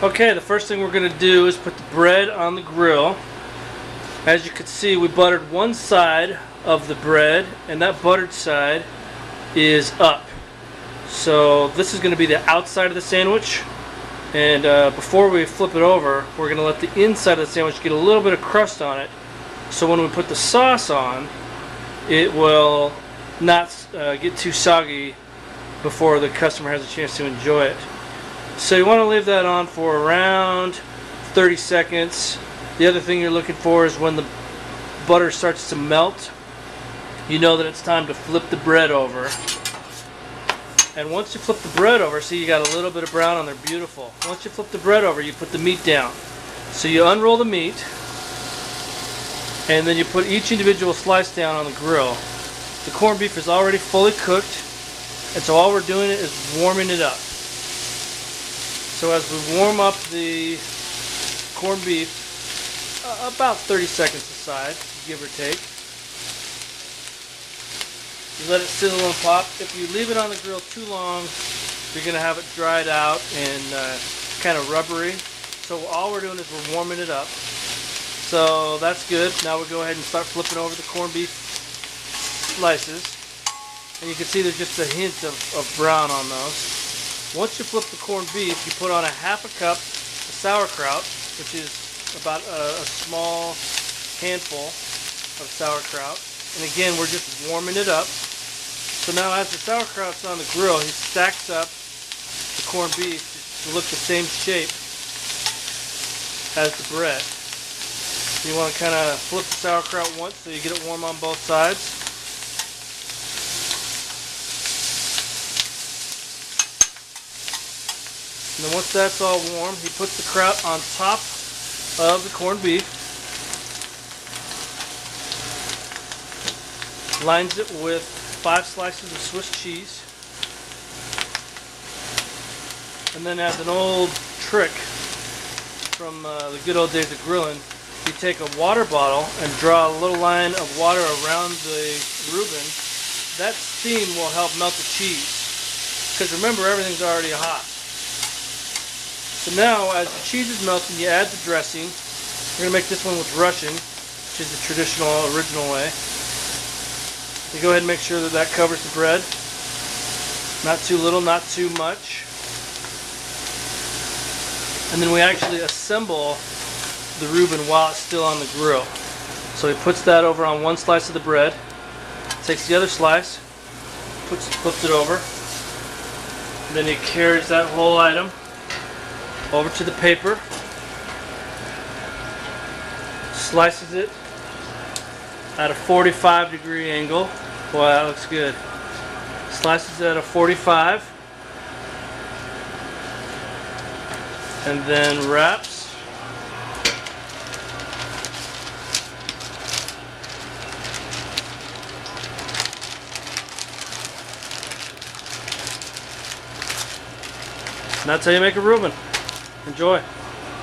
Okay, the first thing we're going to do is put the bread on the grill. As you can see, we buttered one side of the bread, and that buttered side is up. So this is going to be the outside of the sandwich. And before we flip it over, we're going to let the inside of the sandwich get a little bit of crust on it. So when we put the sauce on, it will not get too soggy before the customer has a chance to enjoy it. So you want to leave that on for around 30 seconds. The other thing you're looking for is when the butter starts to melt, you know that it's time to flip the bread over. And once you flip the bread over, see you got a little bit of brown on there, beautiful. Once you flip the bread over, you put the meat down. So you unroll the meat, and then you put each individual slice down on the grill. The corned beef is already fully cooked, and so all we're doing is warming it up. So as we warm up the corned beef, about 30 seconds aside, give or take, you let it sizzle and pop. If you leave it on the grill too long, you're going to have it dried out and kind of rubbery. So all we're doing is we're warming it up. So that's good. Now we'll go ahead and start flipping over the corned beef slices. And you can see there's just a hint of brown on those. Once you flip the corned beef, you put on a half a cup of sauerkraut, which is about a small handful of sauerkraut. And again, we're just warming it up. So now as the sauerkraut's on the grill, he stacks up the corned beef to look the same shape as the bread. You want to kind of flip the sauerkraut once so you get it warm on both sides. And then once that's all warm, he puts the kraut on top of the corned beef, lines it with 5 slices of Swiss cheese, and then as an old trick from the good old days of grilling, you take a water bottle and draw a little line of water around the Reuben. That steam will help melt the cheese, because remember, everything's already hot. So now, as the cheese is melting, you add the dressing. We're going to make this one with Russian, which is the traditional, original way. You go ahead and make sure that that covers the bread. Not too little, not too much. And then we actually assemble the Reuben while it's still on the grill. So he puts that over on one slice of the bread, takes the other slice, flips it over, and then he carries that whole item over to the paper, slices it at a 45-degree angle. Boy, that looks good. Slices it at a 45, and then wraps. And that's how you make a Reuben. Enjoy.